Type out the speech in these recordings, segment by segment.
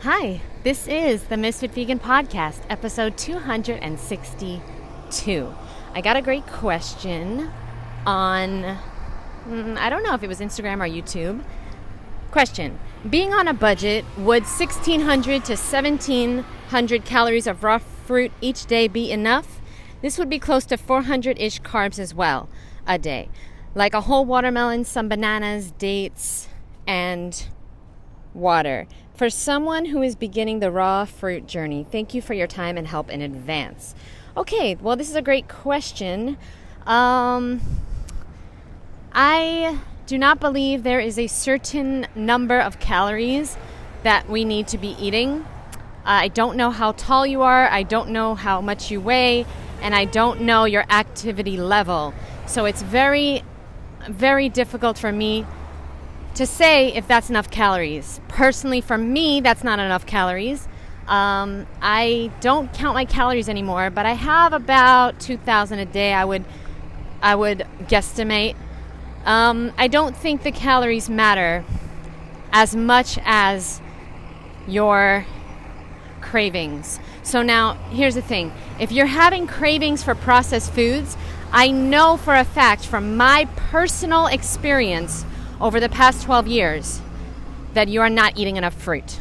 Hi, this is the Ms.FitVegan podcast, episode 262. I got a great question on, I don't know if it was Instagram or YouTube. Question, being on a budget, would 1,600 to 1,700 calories of raw fruit each day be enough? This would be close to 400-ish carbs as well a day. Like a whole watermelon, some bananas, dates, and water. For someone who is beginning the raw fruit journey, thank you for your time and help in advance. Okay, well, this is a great question. I do not believe there is a certain number of calories that we need to be eating. I don't know how tall you are, I don't know how much you weigh, and I don't know your activity level. So it's very, very difficult for me to say if that's enough calories. Personally, for me, that's not enough calories. I don't count my calories anymore, but I have about 2,000 a day, I would guesstimate. I don't think the calories matter as much as your cravings. So now, here's the thing. If you're having cravings for processed foods, I know for a fact from my personal experience over the past 12 years that you are not eating enough fruit.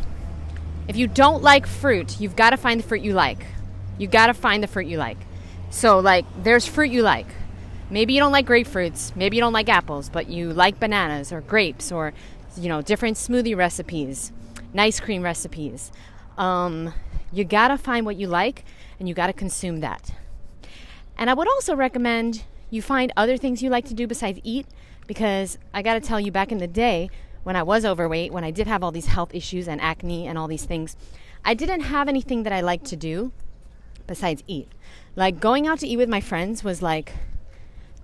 If you don't like fruit, you've got to find the fruit you like. You got to find the fruit you like. So there's fruit you like. Maybe you don't like grapefruits, maybe you don't like apples, but you like bananas or grapes or different smoothie recipes, ice cream recipes. You got to find what you like and you got to consume that. And I would also recommend you find other things you like to do besides eat. Because I got to tell you, back in the day when I was overweight, when I did have all these health issues and acne and all these things, I didn't have anything that I liked to do besides eat. Like going out to eat with my friends was like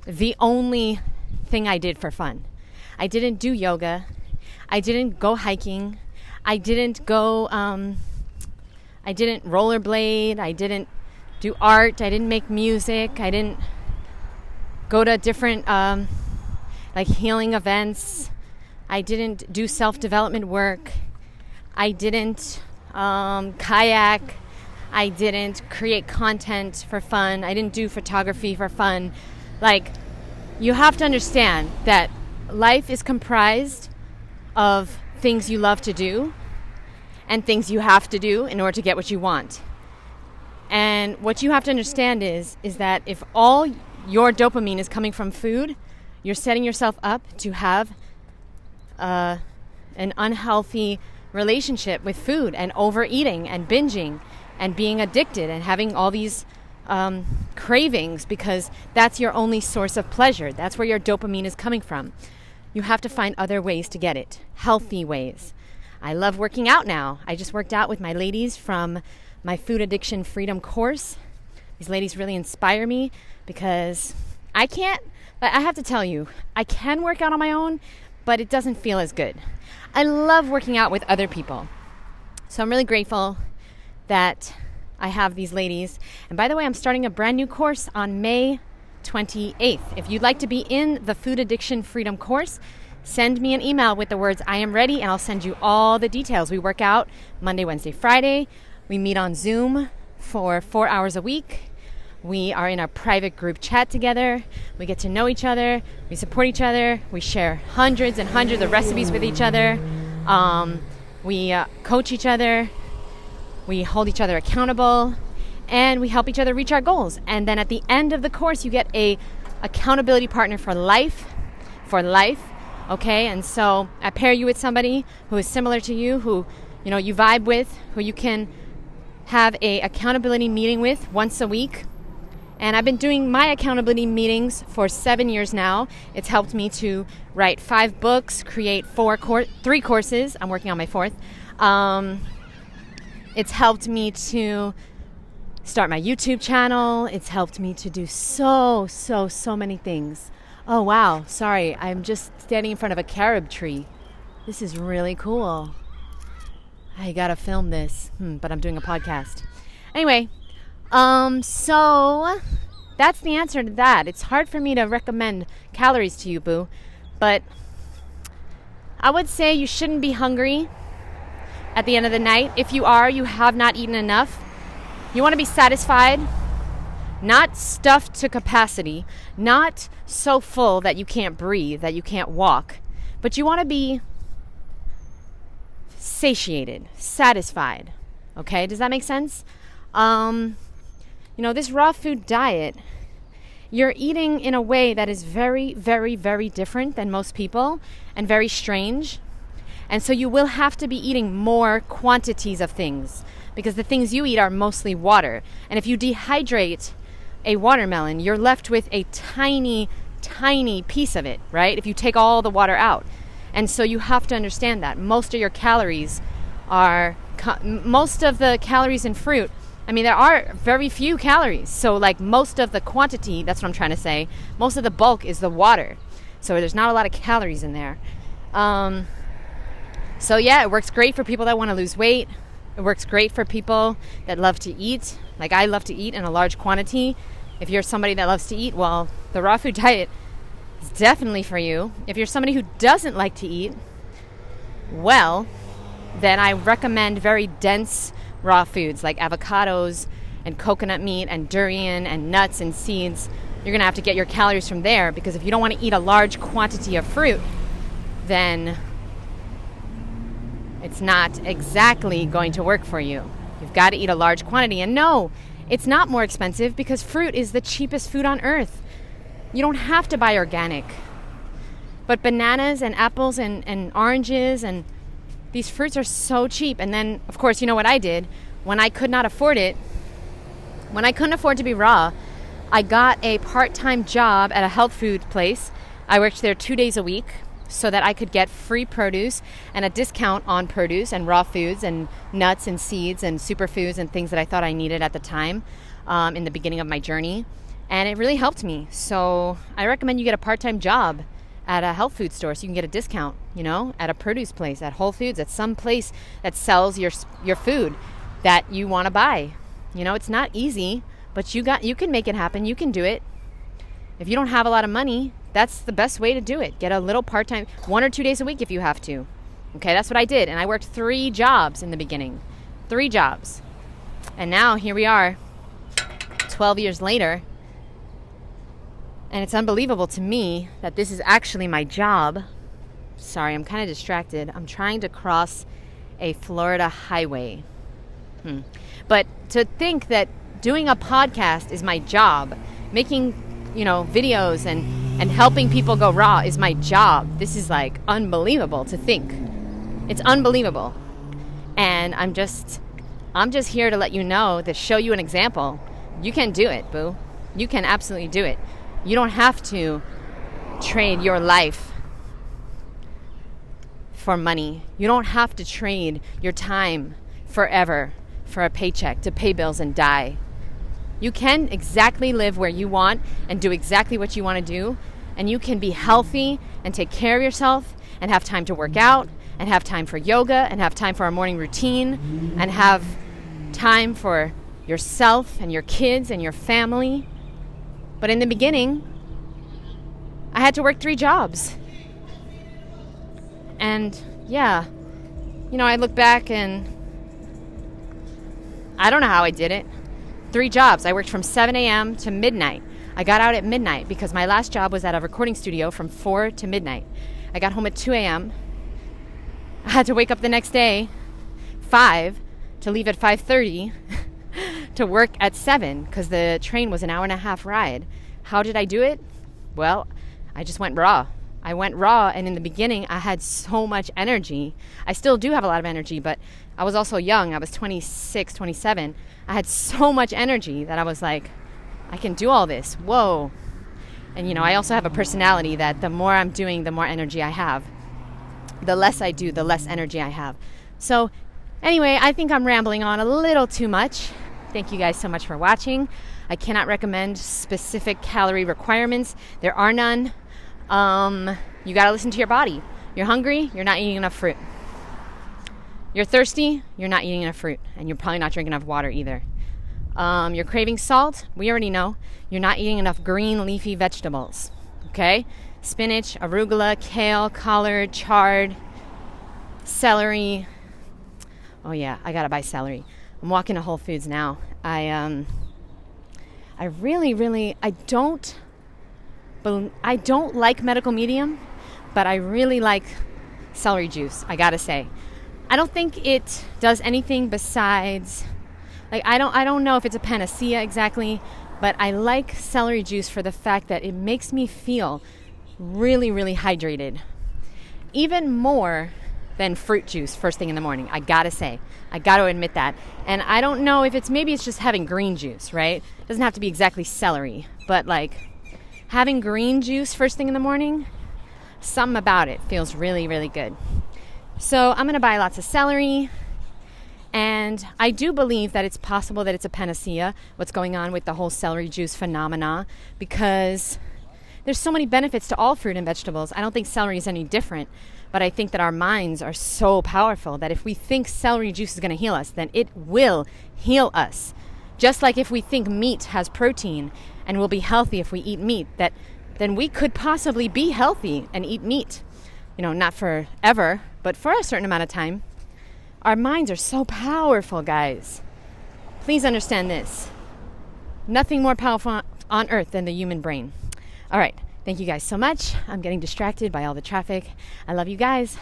the only thing I did for fun. I didn't do yoga. I didn't go hiking. I didn't rollerblade. I didn't do art. I didn't make music. I didn't go to different healing events. I didn't do self-development work. I didn't kayak. I didn't create content for fun. I didn't do photography for fun. You have to understand that life is comprised of things you love to do and things you have to do in order to get what you want. And what you have to understand is that if all your dopamine is coming from food, you're setting yourself up to have an unhealthy relationship with food and overeating and binging and being addicted and having all these cravings because that's your only source of pleasure. That's where your dopamine is coming from. You have to find other ways to get it, healthy ways. I love working out now. I just worked out with my ladies from my Food Addiction Freedom course. These ladies really inspire me because I have to tell you, I can work out on my own, but it doesn't feel as good. I love working out with other people. So I'm really grateful that I have these ladies. And by the way, I'm starting a brand new course on May 28th. If you'd like to be in the Food Addiction Freedom course, send me an email with the words, I am ready, and I'll send you all the details. We work out Monday, Wednesday, Friday. We meet on Zoom for 4 hours a week. We are in a private group chat together. We get to know each other. We support each other. We share hundreds and hundreds of recipes with each other. We coach each other. We hold each other accountable. And we help each other reach our goals. And then at the end of the course, you get a accountability partner for life. Okay? And so I pair you with somebody who is similar to you, who you vibe with, who you can have a accountability meeting with once a week. And I've been doing my accountability meetings for 7 years now. It's helped me to write 5 books, create 3 courses. I'm working on my 4th. It's helped me to start my YouTube channel. It's helped me to do so many things. Oh, wow. Sorry. I'm just standing in front of a carob tree. This is really cool. I gotta film this. But I'm doing a podcast. Anyway. So that's the answer to that. It's hard for me to recommend calories to you, boo. But I would say you shouldn't be hungry at the end of the night. If you have not eaten enough. You want to be satisfied, not stuffed to capacity, not so full that you can't breathe, that you can't walk, but you want to be satiated, satisfied. Okay, does that make sense? This raw food diet, you're eating in a way that is very, very, very different than most people and very strange. And so you will have to be eating more quantities of things because the things you eat are mostly water. And if you dehydrate a watermelon, you're left with a tiny, tiny piece of it, right? If you take all the water out. And so you have to understand that most of your calories most of the calories in fruit, there are very few calories. So like most of the quantity, that's what I'm trying to say, most of the bulk is the water. So there's not a lot of calories in there. So yeah, it works great for people that want to lose weight. It works great for people that love to eat. Like I love to eat in a large quantity. If you're somebody that loves to eat, well, the raw food diet is definitely for you. If you're somebody who doesn't like to eat, well, then I recommend very dense raw foods like avocados and coconut meat and durian and nuts and seeds. You're going to have to get your calories from there because if you don't want to eat a large quantity of fruit, then it's not exactly going to work for you. You've got to eat a large quantity. And no, it's not more expensive because fruit is the cheapest food on earth. You don't have to buy organic. But bananas and apples and oranges and these fruits are so cheap. And then, of course, you know what I did? When I could not afford it, when I couldn't afford to be raw, I got a part-time job at a health food place. I worked there 2 days a week so that I could get free produce and a discount on produce and raw foods and nuts and seeds and superfoods and things that I thought I needed at the time in the beginning of my journey. And it really helped me. So I recommend you get a part-time job at a health food store so you can get a discount, at a produce place, at Whole Foods, at some place that sells your food that you want to buy. It's not easy, but you can make it happen. You can do it. If you don't have a lot of money, that's the best way to do it. Get a little part-time, 1 or 2 days a week if you have to. Okay, that's what I did. And I worked 3 jobs in the beginning. 3 jobs. And now here we are, 12 years later. And it's unbelievable to me that this is actually my job. Sorry, I'm kind of distracted. I'm trying to cross a Florida highway. But to think that doing a podcast is my job, making, videos and helping people go raw is my job. This is like unbelievable to think. It's unbelievable. And I'm just here to let you know, to show you an example. You can do it, boo. You can absolutely do it. You don't have to trade your life for money. You don't have to trade your time forever for a paycheck to pay bills and die. You can exactly live where you want and do exactly what you want to do, and you can be healthy and take care of yourself and have time to work out and have time for yoga and have time for a morning routine and have time for yourself and your kids and your family. But in the beginning, I had to work 3 jobs. And yeah, I look back and I don't know how I did it. 3 jobs. I worked from 7 a.m. to midnight. I got out at midnight because my last job was at a recording studio from 4 to midnight. I got home at 2 a.m. I had to wake up the next day, 5, to leave at 5:30 to work at 7 because the train was an hour and a half ride. How did I do it? Well, I just went raw. I went raw, and in the beginning, I had so much energy. I still do have a lot of energy, but I was also young. I was 26, 27. I had so much energy that I was like, I can do all this. Whoa. And, I also have a personality that the more I'm doing, the more energy I have. The less I do, the less energy I have. So, anyway, I think I'm rambling on a little too much. Thank you guys so much for watching. I cannot recommend specific calorie requirements. There are none. You got to listen to your body. You're hungry, you're not eating enough fruit. You're thirsty, you're not eating enough fruit. And you're probably not drinking enough water either. You're craving salt, we already know. You're not eating enough green leafy vegetables. Okay? Spinach, arugula, kale, collard, chard, celery, Oh yeah, I gotta buy celery. I'm walking to Whole Foods now. I really, I don't like medical medium, but I really like celery juice, I gotta say. I don't think it does anything besides, like, I don't know if it's a panacea exactly, but I like celery juice for the fact that it makes me feel really, really hydrated. Even more than fruit juice first thing in the morning, I gotta say. I gotta admit that. And I don't know if maybe it's just having green juice, right? It doesn't have to be exactly celery, but like having green juice first thing in the morning, something about it feels really, really good. So I'm gonna buy lots of celery. And I do believe that it's possible that it's a panacea, what's going on with the whole celery juice phenomena, because there's so many benefits to all fruit and vegetables. I don't think celery is any different, but I think that our minds are so powerful that if we think celery juice is going to heal us, then it will heal us. Just like if we think meat has protein and we'll be healthy if we eat meat, then we could possibly be healthy and eat meat. Not forever, but for a certain amount of time. Our minds are so powerful, guys. Please understand this. Nothing more powerful on earth than the human brain. All right. Thank you guys so much. I'm getting distracted by all the traffic. I love you guys.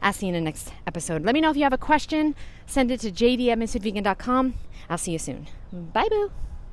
I'll see you in the next episode. Let me know if you have a question. Send it to jd@MsFitVegan.com. I'll see you soon. Bye, boo.